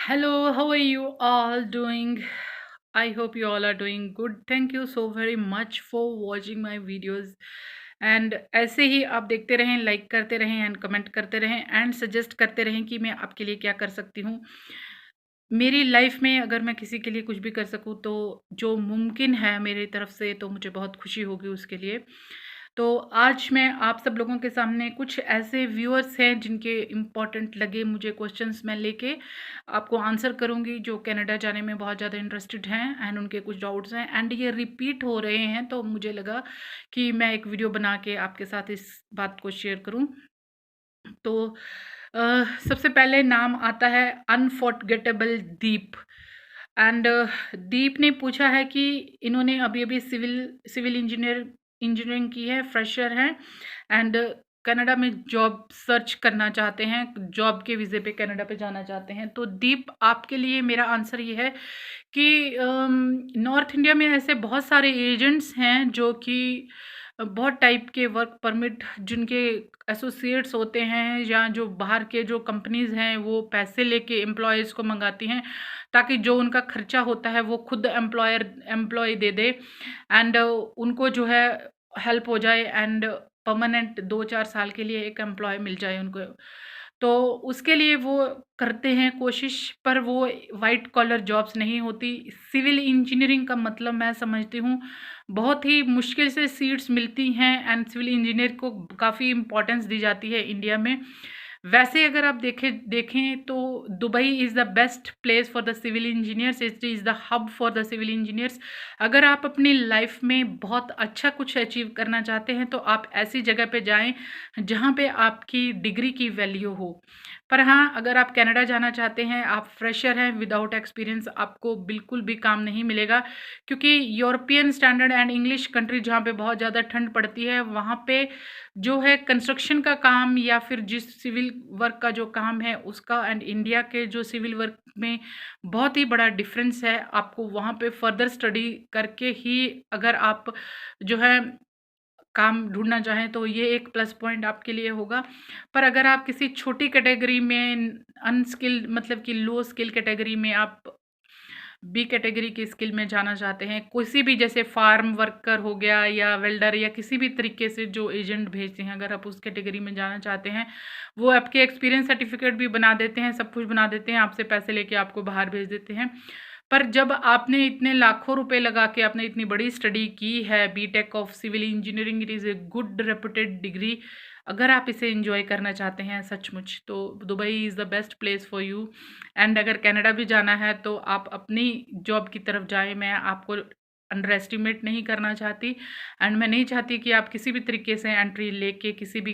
Hello, how are you all doing? I hope you all are doing good. Thank you so very much for watching my videos. And ऐसे ही आप देखते रहें, like करते रहें and comment करते रहें and suggest करते रहें कि मैं आपके लिए क्या कर सकती हूँ। मेरी लाइफ में अगर मैं किसी के लिए कुछ भी कर सकूँ तो जो मुमकिन है मेरी तरफ से तो मुझे बहुत खुशी होगी उसके लिए। तो आज मैं आप सब लोगों के सामने कुछ ऐसे व्यूअर्स हैं जिनके इम्पोर्टेंट लगे मुझे क्वेश्चंस मैं लेके आपको आंसर करूँगी, जो कनाडा जाने में बहुत ज़्यादा इंटरेस्टेड हैं एंड उनके कुछ डाउट्स हैं एंड ये रिपीट हो रहे हैं, तो मुझे लगा कि मैं एक वीडियो बना के आपके साथ इस बात को शेयर करूँ। तो सबसे पहले नाम आता है अनफॉरगेटेबल दीप एंड दीप ने पूछा है कि इन्होंने अभी-अभी सिविल इंजीनियरिंग की है, फ्रेशर हैं एंड कनाडा में जॉब सर्च करना चाहते हैं, जॉब के वीज़े पे कनाडा पे जाना चाहते हैं। तो दीप, आपके लिए मेरा आंसर ये है कि नॉर्थ इंडिया में ऐसे बहुत सारे एजेंट्स हैं जो कि बहुत टाइप के वर्क परमिट जिनके एसोसिएट्स होते हैं या जो बाहर के जो कंपनीज़ हैं वो पैसे लेके एम्प्लॉयज़ को मंगाती हैं ताकि जो उनका खर्चा होता है वो खुद एम्प्लॉय दे दे एंड उनको जो है हेल्प हो जाए एंड परमानेंट 2-4 साल के लिए एक एम्प्लॉय मिल जाए उनको। तो उसके लिए वो करते हैं कोशिश, पर वो व्हाइट कॉलर जॉब्स नहीं होती। सिविल इंजीनियरिंग का मतलब मैं समझती हूँ बहुत ही मुश्किल से सीट्स मिलती हैं एंड सिविल इंजीनियर को काफ़ी इम्पोर्टेंस दी जाती है इंडिया में। वैसे अगर आप देखें तो Dubai is the best place for the civil engineers, it is the hub for the civil engineers. अगर आप अपनी लाइफ में बहुत अच्छा कुछ अचीव करना चाहते हैं तो आप ऐसी जगह पे जाएँ जहाँ पे आपकी डिग्री की वैल्यू हो। पर हाँ, अगर आप कनाडा जाना चाहते हैं, आप फ्रेशर हैं विदाउट एक्सपीरियंस, आपको बिल्कुल भी काम नहीं मिलेगा, क्योंकि European standard and English country जहाँ पे बहुत ज़्यादा ठंड पड़ती है, वहाँ पे जो है कंस्ट्रक्शन का काम या फिर जिस सिविल वर्क का जो काम है उसका एंड इंडिया के जो सिविल वर्क में बहुत ही बड़ा डिफरेंस है। आपको वहाँ पे फर्दर स्टडी करके ही अगर आप जो है काम ढूँढना चाहें तो ये एक प्लस पॉइंट आपके लिए होगा। पर अगर आप किसी छोटी कैटेगरी में अनस्किल्ड, मतलब कि लो स्किल कैटेगरी में आप बी कैटेगरी की स्किल में जाना चाहते हैं, किसी भी जैसे फार्म वर्कर हो गया या वेल्डर या किसी भी तरीके से जो एजेंट भेजते हैं, अगर आप उस कैटेगरी में जाना चाहते हैं, वो आपके एक्सपीरियंस सर्टिफिकेट भी बना देते हैं, सब कुछ बना देते हैं, आपसे पैसे लेके आपको बाहर भेज देते हैं। पर जब आपने इतने लाखों रुपए लगा के आपने इतनी बड़ी स्टडी की है, BTech of civil engineering, it is a good reputed degree. अगर आप इसे एंजॉय करना चाहते हैं सचमुच, तो Dubai is the best place for you. And अगर कनाडा भी जाना है तो आप अपनी जॉब की तरफ जाएँ। मैं आपको अंडर एस्टिमेट नहीं करना चाहती एंड मैं नहीं चाहती कि आप किसी भी तरीके से एंट्री लेके किसी भी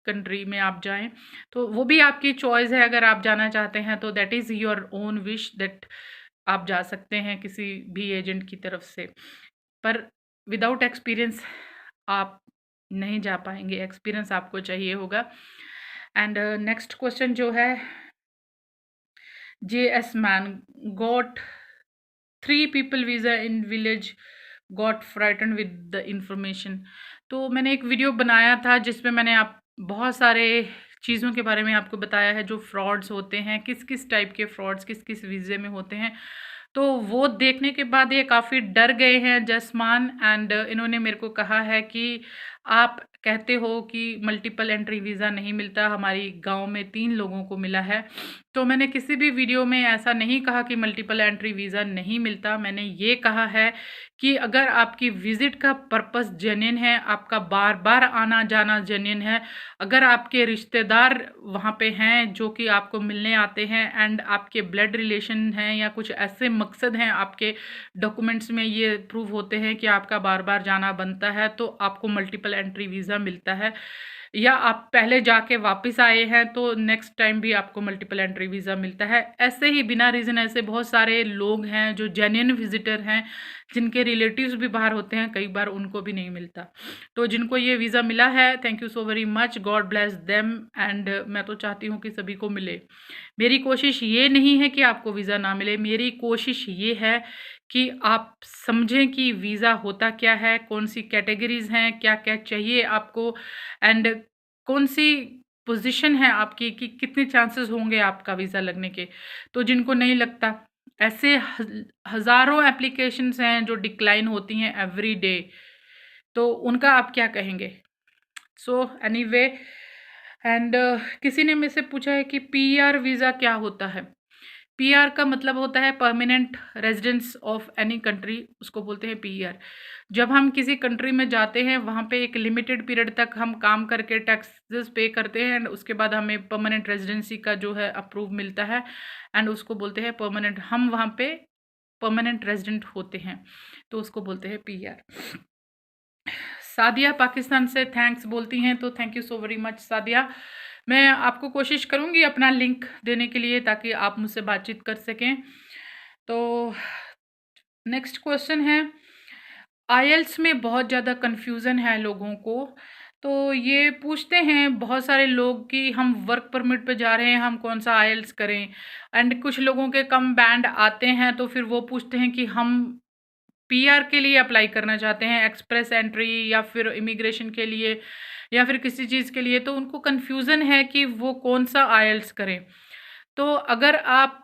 कंट्री में आप जाएँ। तो वो भी आपकी चॉइस है, अगर आप जाना चाहते हैं तो that is your own wish that आप जा सकते हैं किसी भी एजेंट की तरफ से। पर विदाउट एक्सपीरियंस आप नहीं जा पाएँगे, एक्सपीरियंस आपको चाहिए होगा। एंड नेक्स्ट क्वेश्चन जो है, JS man got 3 people visa in village, got frightened with the information। तो मैंने एक वीडियो बनाया था जिसमें मैंने आप बहुत सारे चीज़ों के बारे में आपको बताया है, जो फ्रॉड्स होते हैं, किस किस टाइप के फ्रॉड्स किस किस वीज़े में होते हैं। तो वो देखने के बाद ये काफ़ी डर गए हैं जसमान एंड इन्होंने मेरे को कहा है कि आप कहते हो कि मल्टीपल एंट्री वीज़ा नहीं मिलता, हमारी गांव में 3 लोगों को मिला है। तो मैंने किसी भी वीडियो में ऐसा नहीं कहा कि मल्टीपल एंट्री वीज़ा नहीं मिलता। मैंने ये कहा है कि अगर आपकी विज़िट का पर्पस जेन्युइन है, आपका बार-बार आना-जाना जेन्युइन है, अगर आपके रिश्तेदार वहाँ पे हैं जो कि आपको मिलने आते हैं एंड आपके ब्लड रिलेशन हैं या कुछ ऐसे मकसद हैं, आपके डॉक्यूमेंट्स में ये प्रूव होते हैं कि आपका बार-बार जाना बनता है, तो आपको मल्टीपल एंट्री वीज़ा मिलता है। या आप पहले जाके वापस आए हैं तो नेक्स्ट टाइम भी आपको मल्टीपल एंट्री वीज़ा मिलता है। ऐसे ही बिना रीज़न ऐसे बहुत सारे लोग हैं जो जेन्युइन विज़िटर हैं, जिनके रिलेटिव्स भी बाहर होते हैं, कई बार उनको भी नहीं मिलता। तो जिनको ये वीज़ा मिला है, thank you so very much, God bless them and मैं तो चाहती हूँ कि सभी को मिले। मेरी कोशिश ये नहीं है कि आपको वीज़ा ना मिले, मेरी कोशिश ये है कि आप समझें कि वीज़ा होता क्या है, कौन-सी कैटेगरीज़ हैं, क्या-क्या चाहिए आपको एंड कौन-सी पोजीशन है आपकी कि कितने चांसेस होंगे आपका वीज़ा लगने के। तो जिनको नहीं लगता, ऐसे हज़ारों एप्लीकेशंस हैं जो डिक्लाइन होती हैं एवरी डे, तो उनका आप क्या कहेंगे? सो एनीवे, एंड किसी ने मुझसे पूछा है कि पीआर वीज़ा क्या होता है? पीआर का मतलब होता है permanent residence of any country, उसको बोलते हैं पीआर। जब हम किसी कंट्री में जाते हैं, वहाँ पे एक लिमिटेड पीरियड तक हम काम करके टैक्सेस पे करते हैं एंड उसके बाद हमें परमानेंट रेजिडेंसी का जो है अप्रूव मिलता है एंड उसको बोलते हैं परमानेंट, हम वहाँ पे परमानेंट रेजिडेंट होते हैं, तो उसको बोलते हैं पीआर। सादिया पाकिस्तान से थैंक्स बोलती हैं, तो thank you so very much Sadia. मैं आपको कोशिश करूँगी अपना लिंक देने के लिए ताकि आप मुझसे बातचीत कर सकें। तो नेक्स्ट क्वेश्चन है, आईएल्स में बहुत ज़्यादा कन्फ्यूज़न है लोगों को, तो ये पूछते हैं बहुत सारे लोग कि हम वर्क परमिट पे जा रहे हैं, हम कौन सा आईएल्स करें, एंड कुछ लोगों के कम बैंड आते हैं तो फिर वो पूछते हैं कि हम पीआर के लिए अप्लाई करना चाहते हैं, एक्सप्रेस एंट्री या फिर इमिग्रेशन के लिए या फिर किसी चीज़ के लिए, तो उनको कन्फ्यूज़न है कि वो कौन सा आईएल्स करें। तो अगर आप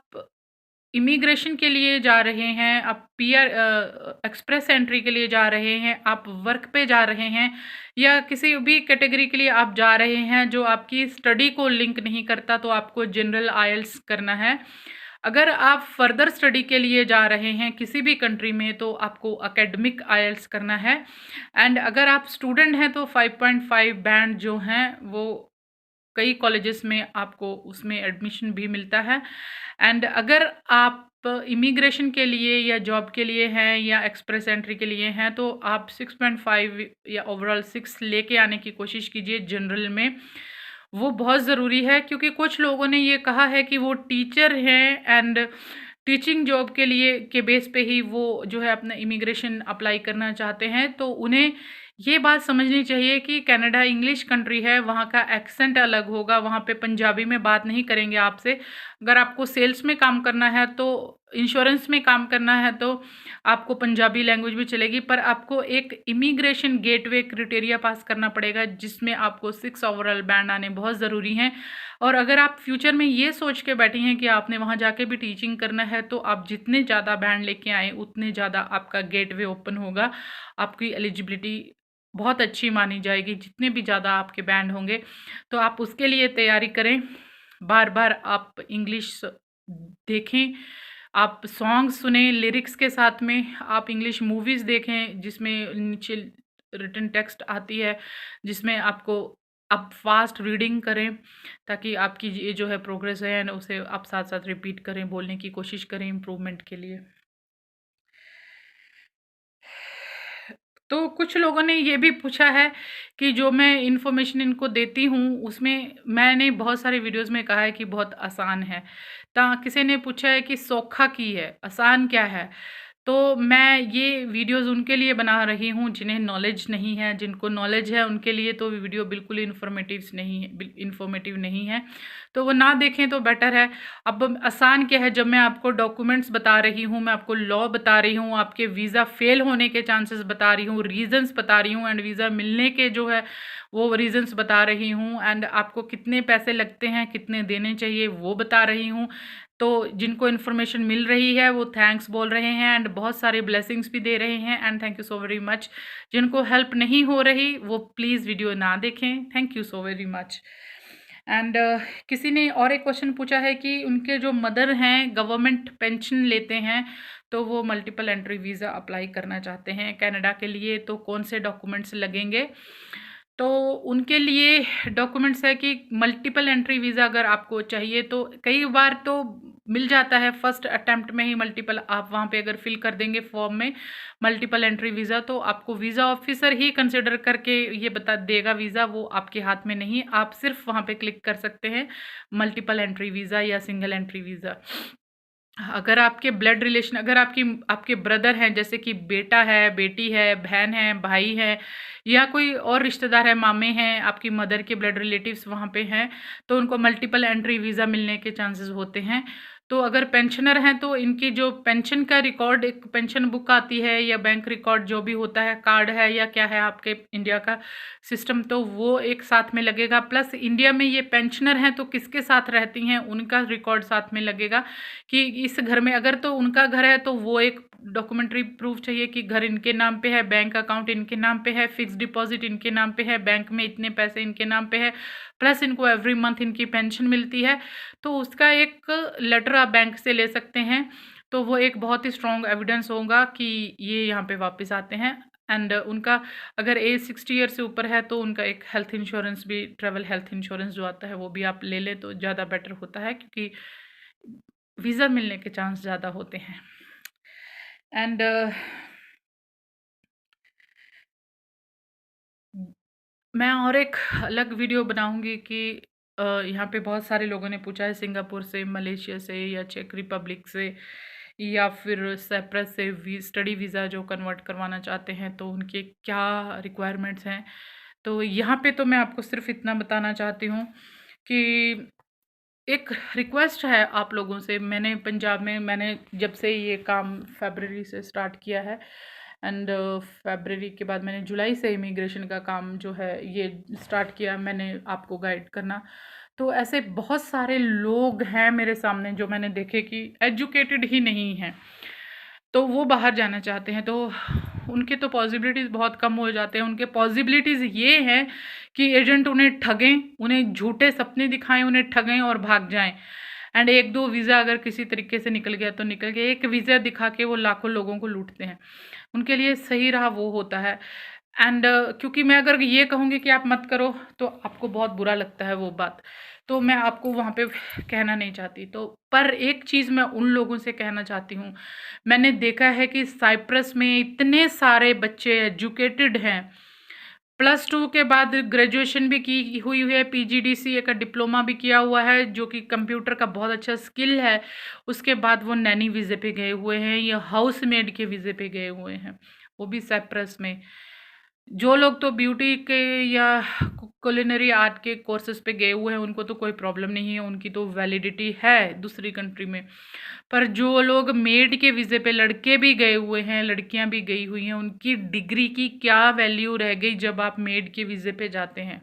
इमिग्रेशन के लिए जा रहे हैं, आप पीआर एक्सप्रेस एंट्री के लिए जा रहे हैं, आप वर्क पे जा रहे हैं या किसी भी कैटेगरी के लिए आप जा रहे हैं जो आपकी स्टडी को लिंक नहीं करता, तो आपको जनरल आईएल्स करना है। अगर आप फर्दर स्टडी के लिए जा रहे हैं किसी भी कंट्री में, तो आपको एकेडमिक आईएल्स करना है। एंड अगर आप स्टूडेंट हैं तो 5.5 बैंड जो हैं वो कई कॉलेजेस में आपको उसमें एडमिशन भी मिलता है। एंड अगर आप इमिग्रेशन के लिए या जॉब के लिए हैं या एक्सप्रेस एंट्री के लिए हैं, तो आप 6.5 या ओवरऑल 6 लेके आने की कोशिश कीजिए जनरल में। वो बहुत ज़रूरी है क्योंकि कुछ लोगों ने ये कहा है कि वो टीचर हैं एंड टीचिंग जॉब के लिए के बेस पे ही वो जो है अपना इमिग्रेशन अप्लाई करना चाहते हैं, तो उन्हें ये बात समझनी चाहिए कि कनाडा इंग्लिश कंट्री है, वहाँ का एक्सेंट अलग होगा, वहाँ पे पंजाबी में बात नहीं करेंगे आपसे। अगर आपको सेल्स में काम करना है, तो इंश्योरेंस में काम करना है, तो आपको पंजाबी लैंग्वेज भी चलेगी, पर आपको एक इमिग्रेशन गेटवे क्राइटेरिया पास करना पड़ेगा जिसमें आपको 6 ओवरऑल बैंड आने बहुत ज़रूरी हैं। और अगर आप फ्यूचर में ये सोच के बैठी हैं कि आपने वहाँ जाके भी टीचिंग करना है, तो आप जितने ज़्यादा बैंड लेके आएँ उतने ज़्यादा आपका गेटवे ओपन होगा, आपकी एलिजिबिलिटी बहुत अच्छी मानी जाएगी जितने भी ज़्यादा आपके बैंड होंगे। तो आप उसके लिए तैयारी करें, बार बार आप इंग्लिश देखें, आप सॉन्ग सुने लिरिक्स के साथ में, आप इंग्लिश मूवीज़ देखें जिसमें नीचे रिटन टेक्स्ट आती है, जिसमें आपको आप फास्ट रीडिंग करें ताकि आपकी ये जो है प्रोग्रेस है ना उसे आप साथ साथ रिपीट करें, बोलने की कोशिश करें इम्प्रूवमेंट के लिए। तो कुछ लोगों ने ये भी पूछा है कि जो मैं इन्फॉर्मेशन इनको देती हूँ उसमें मैंने बहुत सारे वीडियोस में कहा है कि बहुत आसान है, तो किसी ने पूछा है कि सौखा की है, आसान क्या है। तो मैं ये वीडियोस उनके लिए बना रही हूँ जिन्हें नॉलेज नहीं है, जिनको नॉलेज है उनके लिए तो वीडियो बिल्कुल इन्फॉर्मेटिव नहीं है, तो वो ना देखें तो बेटर है। अब आसान क्या है, जब मैं आपको डॉक्यूमेंट्स बता रही हूँ, मैं आपको लॉ बता रही हूँ, आपके वीज़ा फेल होने के चांसेस बता रही हूँ, रीजंस बता रही हूँ एंड वीज़ा मिलने के जो है वो रीजंस बता रही हूँ, एंड आपको कितने पैसे लगते हैं, कितने देने चाहिए वो बता रही हूँ। तो जिनको इन्फॉर्मेशन मिल रही है वो थैंक्स बोल रहे हैं एंड बहुत सारे ब्लेसिंग्स भी दे रहे हैं and thank you so very much. जिनको हेल्प नहीं हो रही वो प्लीज़ वीडियो ना देखें, thank you so very much. And किसी ने और एक क्वेश्चन पूछा है कि उनके जो मदर हैं गवर्नमेंट पेंशन लेते हैं, तो वो मल्टीपल एंट्री वीज़ा अप्लाई करना चाहते हैं कनाडा के लिए, तो कौन से डॉक्यूमेंट्स लगेंगे। तो उनके लिए डॉक्यूमेंट्स है कि मल्टीपल एंट्री वीज़ा अगर आपको चाहिए तो कई बार तो मिल जाता है, फर्स्ट अटेम्प्ट में ही मल्टीपल आप वहाँ पे अगर फिल कर देंगे फॉर्म में मल्टीपल एंट्री वीज़ा, तो आपको वीज़ा ऑफिसर ही कंसिडर करके ये बता देगा वीज़ा, वो आपके हाथ में नहीं, आप सिर्फ वहाँ पे क्लिक कर सकते हैं मल्टीपल एंट्री वीज़ा या सिंगल एंट्री वीज़ा। अगर आपके ब्लड रिलेशन, अगर आपके ब्रदर हैं, जैसे कि बेटा है, बेटी है, बहन है, भाई है या कोई और रिश्तेदार है, मामे हैं, आपकी मदर के ब्लड रिलेटिव्स वहाँ पे हैं, तो उनको मल्टीपल एंट्री वीज़ा मिलने के चांसेस होते हैं। तो अगर पेंशनर हैं तो इनकी जो पेंशन का रिकॉर्ड, एक पेंशन बुक आती है या बैंक रिकॉर्ड जो भी होता है, कार्ड है या क्या है आपके इंडिया का सिस्टम, तो वो एक साथ में लगेगा। प्लस इंडिया में ये पेंशनर हैं तो किसके साथ रहती हैं उनका रिकॉर्ड साथ में लगेगा कि इस घर में अगर तो उनका घर है तो वो एक डॉक्यूमेंट्री प्रूफ चाहिए कि घर इनके नाम पे है, बैंक अकाउंट इनके नाम पे है, फिक्स डिपॉजिट इनके नाम पे है, बैंक में इतने पैसे इनके नाम पे है, प्लस इनको एवरी मंथ इनकी पेंशन मिलती है। तो उसका एक लेटर आप बैंक से ले सकते हैं। तो वो एक बहुत ही स्ट्रॉन्ग एविडेंस होगा कि ये यहाँ पे वापस आते हैं। एंड उनका अगर एज 60 ईयर से ऊपर है तो उनका एक हेल्थ इंश्योरेंस भी, ट्रैवल हेल्थ इंश्योरेंस जो आता है वो भी आप ले लें तो ज़्यादा बेटर होता है, क्योंकि वीज़ा मिलने के चांस ज़्यादा होते हैं। एंड मैं और एक अलग वीडियो बनाऊंगी कि यहाँ पे बहुत सारे लोगों ने पूछा है सिंगापुर से, मलेशिया से या चेक रिपब्लिक से या फिर साइप्रस से स्टडी वीज़ा जो कन्वर्ट करवाना चाहते हैं तो उनके क्या रिक्वायरमेंट्स हैं। तो यहाँ पे तो मैं आपको सिर्फ इतना बताना चाहती हूँ कि एक रिक्वेस्ट है आप लोगों से। मैंने पंजाब में, मैंने जब से ये काम फरवरी से स्टार्ट किया है एंड फरवरी के बाद मैंने जुलाई से इमिग्रेशन का काम जो है ये स्टार्ट किया, मैंने आपको गाइड करना। तो ऐसे बहुत सारे लोग हैं मेरे सामने जो मैंने देखे कि एजुकेटेड ही नहीं हैं, तो वो बाहर जाना चाहते हैं, तो उनके तो पॉसिबिलिटीज़ बहुत कम हो जाते हैं। उनके पॉसिबिलिटीज़ ये हैं कि एजेंट उन्हें ठगें, उन्हें झूठे सपने दिखाएं, उन्हें ठगें और भाग जाएं। एंड एक दो वीज़ा अगर किसी तरीके से निकल गया तो निकल गया, एक वीज़ा दिखा के वो लाखों लोगों को लूटते हैं। उनके लिए सही रहा वो होता है। एंड क्योंकि मैं अगर ये कहूँगी कि आप मत करो तो आपको बहुत बुरा लगता है वो बात, तो मैं आपको वहाँ पे कहना नहीं चाहती। तो पर एक चीज़ मैं उन लोगों से कहना चाहती हूँ, मैंने देखा है कि साइप्रस में इतने सारे बच्चे एजुकेटेड हैं, +2 के बाद ग्रेजुएशन भी की हुई है, पीजीडीसीए का डिप्लोमा भी किया हुआ है जो कि कंप्यूटर का बहुत अच्छा स्किल है। उसके बाद वो नैनी वीज़े पे गए हुए हैं या हाउस मेड के वीज़े पे गए हुए हैं, वो भी साइप्रस में। जो लोग तो ब्यूटी के या कुलिनरी आर्ट के कोर्सेज पे गए हुए हैं उनको तो कोई प्रॉब्लम नहीं है, उनकी तो वैलिडिटी है दूसरी कंट्री में। पर जो लोग मेड के वीज़े पे, लड़के भी गए हुए हैं, लड़कियां भी गई हुई हैं, उनकी डिग्री की क्या वैल्यू रह गई जब आप मेड के वीज़े पे जाते हैं।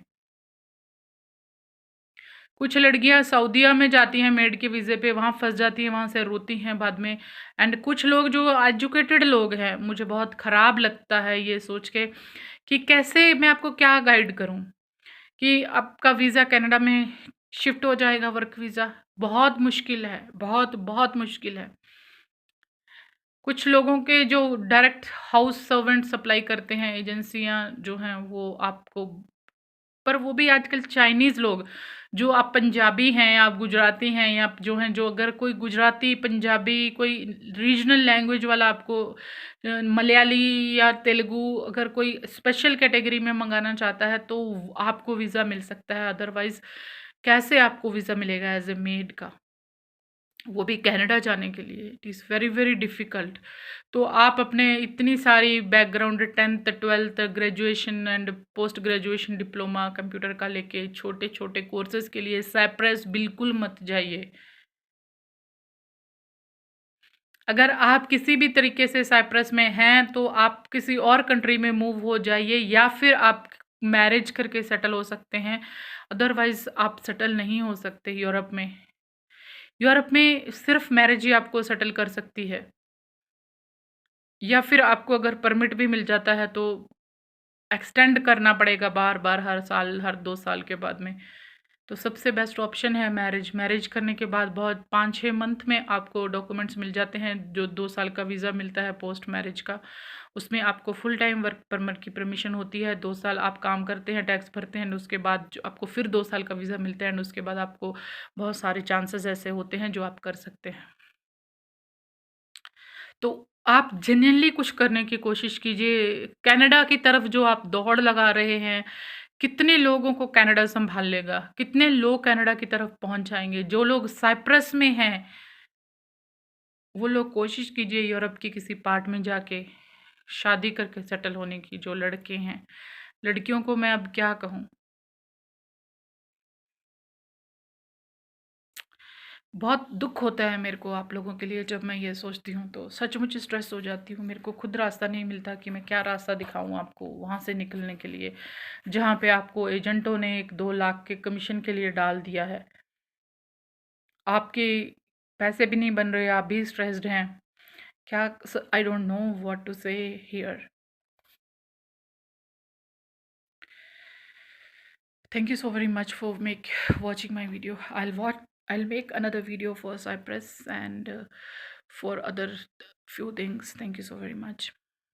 कुछ लड़कियां सऊदीया में जाती हैं मेड के वीज़े पे, वहाँ फंस जाती हैं, वहाँ से रोती हैं बाद में। एंड कुछ लोग जो एजुकेटेड लोग हैं, मुझे बहुत ख़राब लगता है ये सोच के कि कैसे, मैं आपको क्या गाइड करूँ कि आपका वीज़ा कनाडा में शिफ्ट हो जाएगा, वर्क वीज़ा। बहुत मुश्किल है, बहुत बहुत मुश्किल है। कुछ लोगों के जो डायरेक्ट हाउस सर्वेंट सप्लाई करते हैं एजेंसियां जो हैं वो आपको, पर वो भी आजकल चाइनीज़ लोग, जो आप पंजाबी हैं, आप गुजराती हैं, या आप जो हैं, जो अगर कोई गुजराती, पंजाबी, कोई रीजनल लैंग्वेज वाला आपको मलयाली या तेलुगु अगर कोई स्पेशल कैटेगरी में मंगाना चाहता है तो आपको वीज़ा मिल सकता है। अदरवाइज़ कैसे आपको वीज़ा मिलेगा एज ए मेड का, वो भी कनाडा जाने के लिए? It is very very difficult. तो आप अपने इतनी सारी background, 10th 12th graduation and post graduation diploma computer का लेके छोटे छोटे कोर्सेज के लिए साइप्रस बिल्कुल मत जाइए। अगर आप किसी भी तरीके से साइप्रस में हैं तो आप किसी और कंट्री में मूव हो जाइए, या फिर आप मैरिज करके सेटल हो सकते हैं। अदरवाइज आप सेटल नहीं हो सकते यूरोप में। यूरोप में सिर्फ मैरिज ही आपको सेटल कर सकती है, या फिर आपको अगर परमिट भी मिल जाता है तो एक्सटेंड करना पड़ेगा बार बार, हर साल, हर 2 साल के बाद में। तो सबसे बेस्ट ऑप्शन है मैरिज। मैरिज करने के बाद बहुत 5-6 मंथ में आपको डॉक्यूमेंट्स मिल जाते हैं, जो 2 साल का वीज़ा मिलता है पोस्ट मैरिज का। उसमें आपको फुल टाइम वर्क परमिट की परमिशन होती है, 2 साल आप काम करते हैं, टैक्स भरते हैं, उसके बाद जो आपको फिर 2 साल का वीज़ा मिलता है, एंड उसके बाद आपको बहुत सारे चांसेस ऐसे होते हैं जो आप कर सकते हैं। तो आप जेन्युइनली कुछ करने की कोशिश कीजिए। कनाडा की तरफ जो आप दौड़ लगा रहे हैं, कितने लोगों को कनाडा सँभाल लेगा? कितने लोग कनाडा की तरफ पहुँच जाएँगे? जो लोग साइप्रस में हैं, वो लोग कोशिश कीजिए यूरोप की किसी पार्ट में जाके शादी करके सेटल होने की, जो लड़के हैं। लड़कियों को मैं अब क्या कहूँ? बहुत दुःख होता है मेरे को आप लोगों के लिए जब मैं ये सोचती हूँ तो सचमुच स्ट्रेस हो जाती हूँ। मेरे को खुद रास्ता नहीं मिलता कि मैं क्या रास्ता दिखाऊँ आपको वहाँ से निकलने के लिए, जहाँ पे आपको एजेंटों ने 1-2 लाख के कमीशन के लिए डाल दिया है। आपके पैसे भी नहीं बन रहे, आप भी स्ट्रेस्ड हैं। क्या I don't know what to say here. Thank you so very much for watching my video. I'll make another video for Cyprus and for other few things. Thank you so very much.